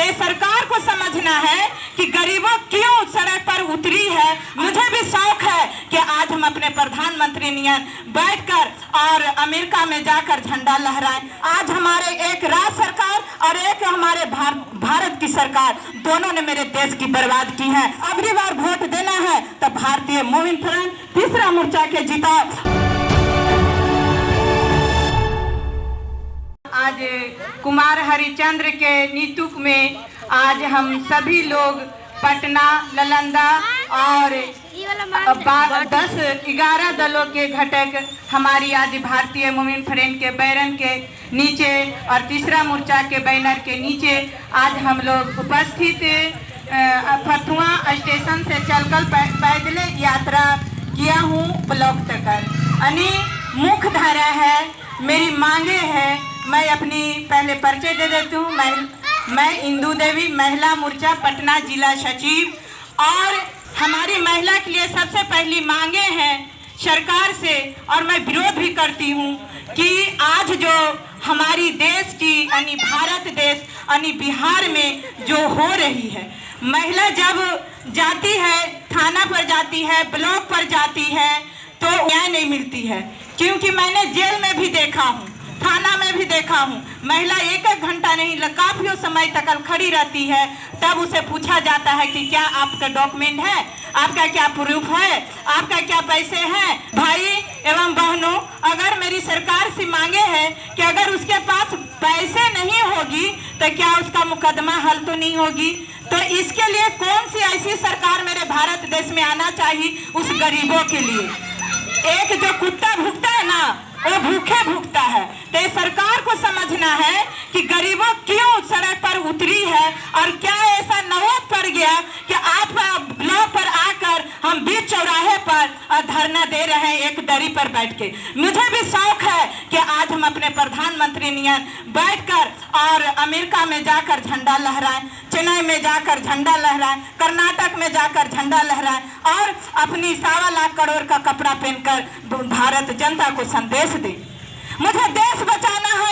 तो सरकार को समझना है कि गरीबों क्यों सड़क पर उतरी है। मुझे भी शौक है कि आज हम अपने प्रधानमंत्री नियन बैठकर और अमेरिका में जाकर झंडा लहराएं। आज हमारे एक राज्य सरकार और एक हमारे भारत की सरकार दोनों ने मेरे देश की बर्बाद की है। अगली बार वोट देना है तो भारतीय मूवमेंट फ्रंट तीसरा मोर्चा के जीता। आज कुमार हरिचंद्र के नेतृत्व में आज हम सभी लोग पटना, नालंदा और 10-11 दलों के घटक हमारी आज भारतीय मूवमेंट फ्रंट के बैनर के नीचे और तीसरा मोर्चा के बैनर के नीचे आज हम लोग उपस्थित फतुआ स्टेशन से चलकर पैदल यात्रा किया हूँ ब्लॉक तक। यानी मुख्य धारा है, मेरी मांगे है। मैं अपनी पहले परिचय दे देती हूँ। मैं इंदू देवी, महिला मोर्चा पटना जिला सचिव। और हमारी महिला के लिए सबसे पहली मांगे हैं सरकार से, और मैं विरोध भी करती हूँ कि आज जो हमारी देश की यानी भारत देश यानी बिहार में जो हो रही है, महिला जब जाती है थाना पर जाती है, ब्लॉक पर जाती है तो न्याय नहीं मिलती है। क्योंकि मैंने जेल में भी देखा हूँ, थाना में भी देखा हूँ, महिला एक घंटा नहीं काफी समय तक खड़ी रहती है। तब उसे पूछा जाता है कि क्या आपका डॉक्यूमेंट है, आपका क्या प्रूफ है, आपका क्या पैसे हैं। भाई एवं बहनों, अगर मेरी सरकार से मांगे है कि अगर उसके पास पैसे नहीं होगी तो क्या उसका मुकदमा हल तो नहीं होगी। तो इसके लिए कौन सी ऐसी सरकार मेरे भारत देश में आना चाहिए उस गरीबों के लिए। एक जो कुत्ता भूखता है ना, वो भूखे भूखता है। तो सरकार को समझना है कि गरीबों क्यों सड़क पर उतरी है और क्या ऐसा नौबत पड़ गया कि आज ब्लॉक पर आकर हम बीच चौराहे पर धरना दे रहे हैं एक दरी पर बैठ के। मुझे भी शौक है कि आज हम अपने प्रधानमंत्री नियन बैठकर और अमेरिका में जाकर झंडा लहराएं, चेन्नई में जाकर झंडा लहराएं, कर्नाटक में जाकर झंडा लहराएं और अपनी 1.25 लाख करोड़ का कपड़ा पहनकर भारत जनता को संदेश दें। मुझे देश बचाना है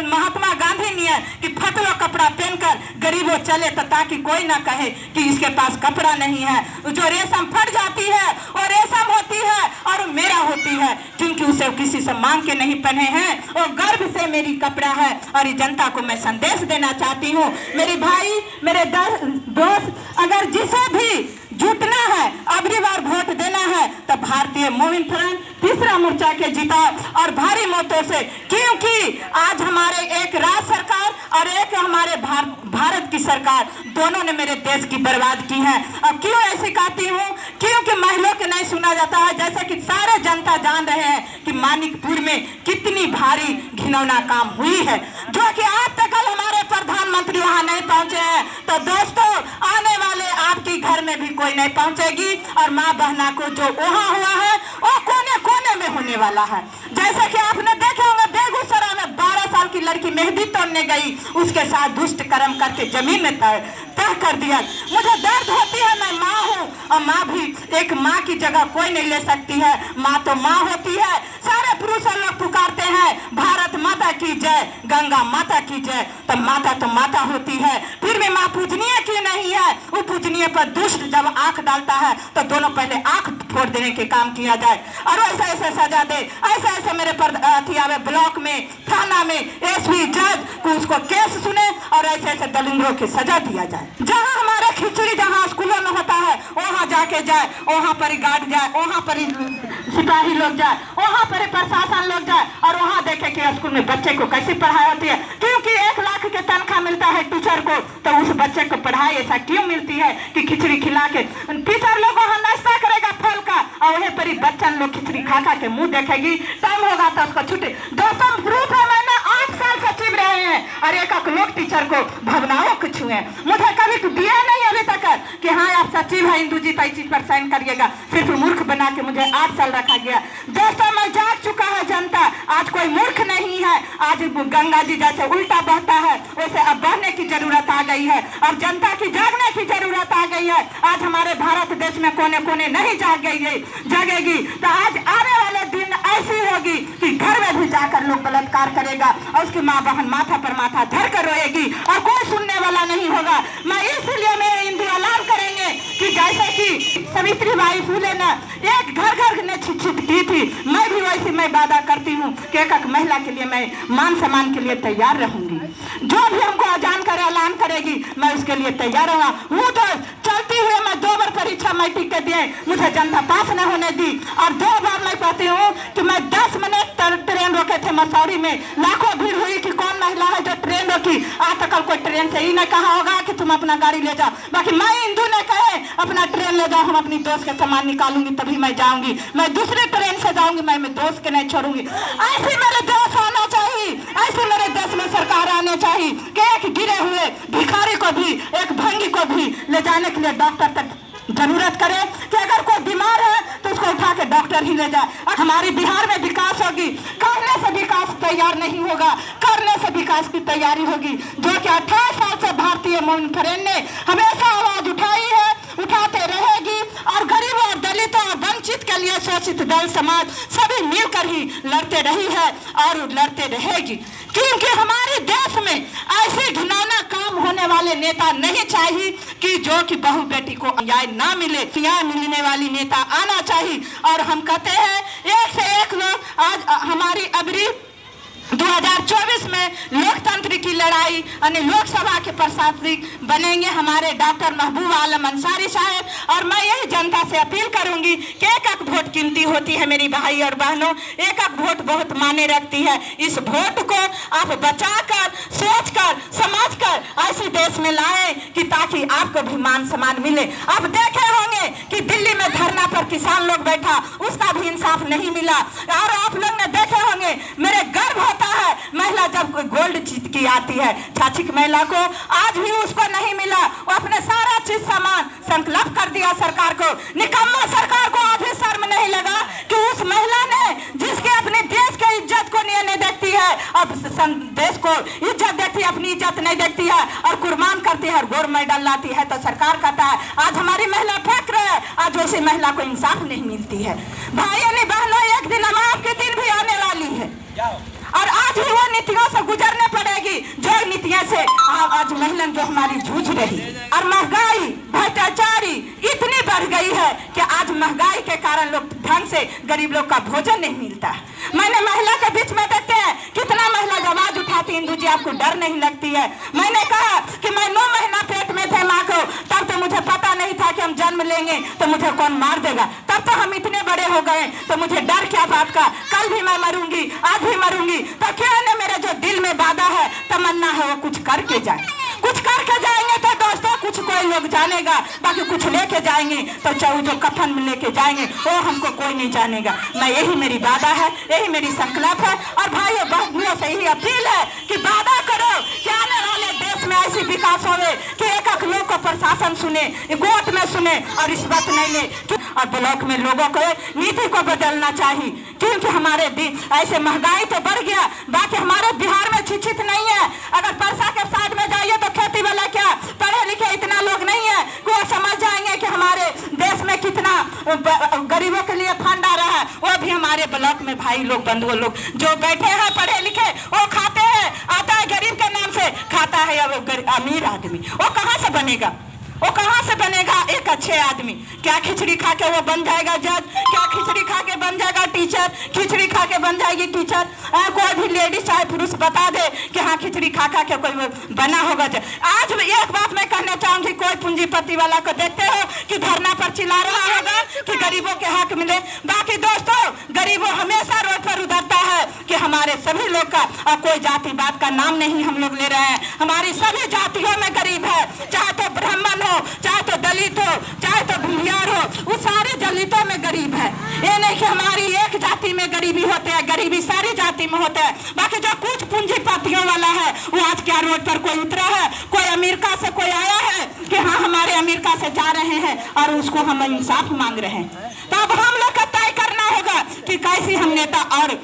महात्मा गांधी नियन कि फटलो कपड़ा पहनकर गरीबों चले तो ताकि कोई ना कहे कि इसके पास कपड़ा नहीं है। जो रेशम फट जाती है वो रेशम होती है और मेरा होती है, क्योंकि उसे किसी से मांग के नहीं पहने हैं, वो गर्व से मेरी कपड़ा है। और इस जनता को मैं संदेश देना चाहती हूँ, मेरे भाई, मेरे दोस्त, अगर जिसे भी जुटना है, अगली बार वोट देना है तो भारतीय मूवमेंट फ्रंट तीसरा मोर्चा के जीता और भारी मतों से। क्योंकि आज हमारे एक राज्य सरकार और एक हमारे भारत की सरकार दोनों ने मेरे देश की बर्बाद की है। अब क्यों ऐसे कहती हूँ, क्योंकि महिलाओं के नहीं सुना जाता है। जैसे कि सारे जनता जान रहे हैं कि मानिकपुर में कितनी भारी घिनौना काम हुई है, जो कि आज तक हमारे प्रधानमंत्री वहाँ नहीं पहुँचे हैं। तो दोस्तों, आने वाले आपके घर में भी कोई नहीं पहुँचेगी और माँ बहना को जो वहाँ हुआ है वो कोने कोने में होने वाला है। जैसे कि आपने देखे होंगे बेगूसराय में 12 साल की लड़की मेहंदी तोड़ने गई, उसके साथ दुष्ट कर्म करके जमीन में तह कर दिया। मुझे दर्द होती है, मैं माँ हूँ और माँ भी एक माँ की जगह कोई नहीं ले सकती है। माँ तो माँ होती है। सारे पुरुष लोग पुकारते हैं भारत माता की जय, गंगा माता की जय। तो माता होती है, फिर भी माँ पूजनीय क्यों नहीं है। वो पूजनीय पर दुष्ट जब आंख डालता है तो दोनों पहले आंख फोड़ देने के काम किया जाए और ऐसा ऐसा सजा दे। ऐसा मेरे पर आवे ब्लॉक में, थाना में एसपी जज को उसको केस सुने और ऐसे दलिंदरों की सजा दिया जाए। जहाँ हमारा खिचड़ी जहाँ स्कूलों में होता है वहाँ जाके जाए, वहाँ पर गार्ड जाए, वहाँ पर सिपाही लोग जाए, वहाँ पर प्रशासन लोग जाए और वहाँ देखे कि स्कूल में बच्चे को कैसे पढ़ाई होती है। क्योंकि 1 लाख के तनख्वाह मिलता है टीचर को, तो उस बच्चे को पढ़ाई ऐसा क्यों मिलती है कि खिचड़ी खिला के टीचर लोग वहाँ नाश्ता करेगा फल का और वहीं पर बच्चन लोग खिचड़ी खा के मुंह देखेगी। टाइम होगा तो उसको छुट्टी। दोस्तों, प्रूफ है, मैंने 8 साल सचिव रहे हैं और एक लोग टीचर को भवनाओं को छुए। मुझे कभी दिया नहीं अभी तक कि हाँ आप सचिव है इंदू जी, तो इस चीज पर साइन करिएगा। सिर्फ मूर्ख बना के मुझे 8 साल रखा गया। दोस्तों, मैं जाग चुका है जनता, आज कोई मूर्ख नहीं है। आज गंगा जी जैसे उल्टा बहता है वैसे अब बहने की जरूरत आ गई है और जनता की जागने की जरूरत आ गई है। आज हमारे भारत देश में कोने कोने नहीं जागेगी, तो आज आने वाले एक दिन ऐसी होगी कि घर में भी जाकर लोग बलात्कार करेगा और उसकी माँ बहन माथा पर माथा धर कर रोएगी और कोई सुनने वाला नहीं होगा। मैं इसलिए मेरे हिंदू ऐलान करेंगे कि जैसे कि सावित्रीबाई फुले ने एक घर घर ने शिक्षित की थी, मैं भी वैसे मैं वादा करती हूँ कि एक महिला के लिए मैं मान सम्मान के लिए तैयार रहूंगी। जो भी हमको अजान कर ऐलान करेगी मैं उसके लिए तैयार रहूँगा। हूँ तो चलती हुई मैं 2 बार परीक्षा मैट्रिक के दिए, मुझे जनता पास न होने दी और 2 बार मैं कहती हूँ कि मैं 10 मिनट ट्रेन रोके थे मसौरी में, लाखों भीड़ हुई कि कौन महिला है जो ट्रेन रोकी। आज तक कोई ट्रेन से ही नहीं कहा होगा कि तुम अपना गाड़ी ले जाओ, बाकी मैं हिंदू ने कहे अपना ट्रेन ले जाओ, हम अपनी दोस्त के सामान निकालूंगी तभी मैं जाऊंगी, मैं दूसरे ट्रेन से जाऊंगी, मैं दोस्त के नहीं छोड़ूंगी। ऐसे मेरे देश आना चाहिए, ऐसे मेरे देश में सरकार आने चाहिए कि एक गिरे हुए भिखारी को भी, एक भंगी को भी ले जाने के लिए डॉक्टर तक जरूरत करे कि अगर कोई बीमार है तो उसको उठा के डॉक्टर ही ले जाए। हमारी बिहार में विकास होगी, करने से विकास तैयार नहीं होगा, करने से विकास की तैयारी होगी, जो कि 28 साल से भारतीय वुमेन फ्रेंड ने हमेशा आवाज उठाई है, उठाते रहेगी और गरीबों और दलितों और वंचित के लिए शोषित दल समाज सभी मिलकर ही लड़ते रही है और लड़ते रहेगी। क्योंकि हमारे देश में ऐसे घिनौना काम होने वाले नेता नहीं चाहिए कि जो कि बहू बेटी को न्याय ना मिले, न्याय मिलने वाली नेता आना चाहिए। और हम कहते हैं एक से एक लोग आज हमारी अबरी 2024 में लोकतंत्र की लड़ाई यानी लोकसभा के प्रशासक बनेंगे हमारे डॉक्टर महबूब आलम अंसारी साहब। और मैं यही जनता से अपील करूंगी कि एक वोट कीमती होती है मेरी भाई और बहनों, एक वोट बहुत मायने रखती है। इस वोट को आप बचाकर, सोचकर, समझकर ऐसे देश में लाएं कि ताकि आपको भी मान सम्मान मिले। आप देखे होंगे कि दिल्ली में धरना पर किसान लोग बैठा, उसका भी इंसाफ नहीं मिला। और आप लोग ने देखे होंगे, मेरे गर्व है महिला जब कोई गोल्ड जीत की आती है, छाछिक महिला को आज भी उसको नहीं मिला। वो अपने सारा चीज सामान संकल्प कर दिया सरकार को। निकम्मा सरकार को आज भी शर्म नहीं लगा कि उस महिला ने जिसके अपने देश के इज्जत को नहीं देखती है, अब देश को इज्जत देती है, अपनी इज्जत नहीं देखती है और कुर्बान करती है और गोल्ड मेडल लाती है, तो सरकार कहता है आज हमारी महिला फेंक रहे है, आज वैसी महिला को इंसाफ नहीं मिलती है। भाइयों ने बहनों, एक दिन अमाप के दिन भी आने वाली है और आज ही वो नीतियों से गुजरने पड़ेगी जो नीतियों से आज महिला जो हमारी जूझ रही। और महंगाई, भ्रष्टाचारी इतनी बढ़ गई है कि आज महंगाई के कारण लोग ढंग से गरीब लोग का भोजन नहीं मिलता। मैंने महिला के बीच में देखते हैं कितना महिला जब आवाज उठाती, हिंदू जी आपको डर नहीं लगती है? मैंने कहा कि मैं 9 महीना पेट में थे माँ को, तब तो मुझे पता नहीं था कि हम जन्म लेंगे तो मुझे कौन मार देगा, तब तो हम इतने बड़े हो गए तो मुझे डर क्या बात का, कल भी मैं मरूंगी, आज भी मरूंगी, तो क्यों न मेरे जो दिल में वादा है, तमन्ना है, वो कुछ करके जाए। कुछ करके जाएंगे तो दोस्तों कुछ कोई लोग जानेगा, बाकी कुछ लेके जाएंगे तो चाहे जो कफन में लेके जाएंगे वो हमको कोई नहीं जानेगा। मैं यही मेरी वादा है, यही मेरी संकल्प है। और भाइयों बहनों से यही अपील है कि वादा करो कि आने वाले देश में ऐसी विकास होवे कि एक लोग को प्रशासन सुने, कोर्ट में सुने और रिश्वत नहीं ले। और ब्लॉक में लोगों को नीति को बदलना चाहिए, क्योंकि हमारे ऐसे महंगाई तो बढ़ गया, बाकी हमारे बिहार में शिक्षित नहीं है। अगर परसा के साइड में जाइए तो खेती वाला क्या पढ़े लिखे इतना लोग नहीं है कि वो समझ जाएंगे कि हमारे देश में कितना गरीबों के लिए फंड आ रहा है। वो भी हमारे ब्लॉक में भाई लोग, बंधुओं लोग जो बैठे हैं पढ़े लिखे, वो खाते हैं, आता है गरीब के नाम से खाता है, या वो अमीर आदमी वो कहाँ से बनेगा? वो कहाँ से बनेगा एक अच्छे आदमी? क्या खिचड़ी खा के वो बन जाएगा जज? क्या खिचड़ी खा के बन जाएगा टीचर? खिचड़ी खा के बन जाएगी टीचर? कोई भी लेडीज चाहे पुरुष बता दे कि हाँ खिचड़ी खा खा के कोई बना होगा जज। आज एक बात मैं कहना चाहूंगी, कोई पूंजीपति वाला को देखते हो कि धरना पर चिल्ला रहा होगा कि गरीबों के हक मिले? बाकी दोस्तों गरीबों हमेशा रोड पर उतरता है कि हमारे सभी लोग का, और कोई जाति बात का नाम नहीं हम लोग ले रहे हैं, हमारी सभी जातियों में गरीब है, चाहे तो ब्राह्मण हो, चाहे तो दलित हो, चाहे तो भूमियार हो, वो सारे दलितों में गरीब है। ये नहीं कि हमारी एक जाति में गरीबी होते है, गरीबी सारी जाति में होता है। बाकी जो कुछ पूंजीपतियों वाला है वो आज क्या रोड पर कोई उतरा है, कोई अमेरिका से कोई आया है कि हाँ हमारे अमेरिका से जा रहे हैं और उसको हम इंसाफ मांग रहे हैं। तो अब हम लोग का तय करना होगा कि कैसे हम नेता और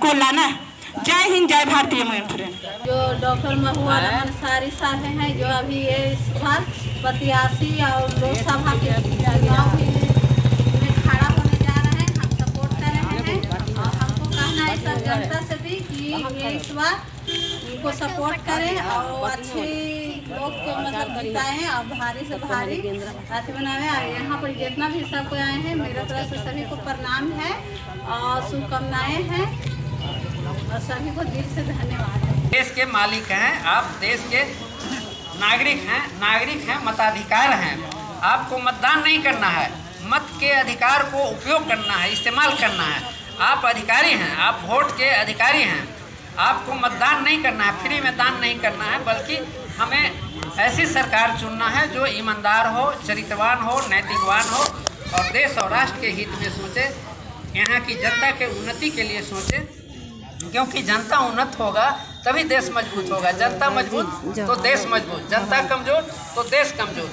को लाना है। जय हिंद, जय भारतीय वुमेन फ्रेंड। जो डॉक्टर महबूब आलम अंसारी साहब हैं, जो अभी ये साल 82 और लोकसभा के चुनाव में खड़ा होने जा रहे हैं, हम सपोर्ट कर रहे हैं। जनता से भी कि ये इस बार उनको सपोर्ट करें और अच्छे लोग को मतलब जिताएं और भारी से भारी ऐसे बनावे। यहाँ पर जितना भी सब कोई आए हैं मेरे तरफ से सभी को प्रणाम है और शुभकामनाएं हैं और सभी को दिल से धन्यवाद है। देश के मालिक हैं आप, देश के नागरिक हैं, मताधिकार हैं। आपको मतदान नहीं करना है, मत के अधिकार को उपयोग करना है, इस्तेमाल करना है। आप अधिकारी हैं, आप वोट के अधिकारी हैं। आपको मतदान नहीं करना है, फ्री में दान नहीं करना है, बल्कि हमें ऐसी सरकार चुनना है जो ईमानदार हो, चरित्रवान हो, नैतिकवान हो और देश और राष्ट्र के हित में सोचे, यहाँ की जनता के उन्नति के लिए सोचे। क्योंकि जनता उन्नत होगा तभी देश मजबूत होगा। जनता मजबूत तो देश मजबूत, जनता कमजोर तो देश कमजोर।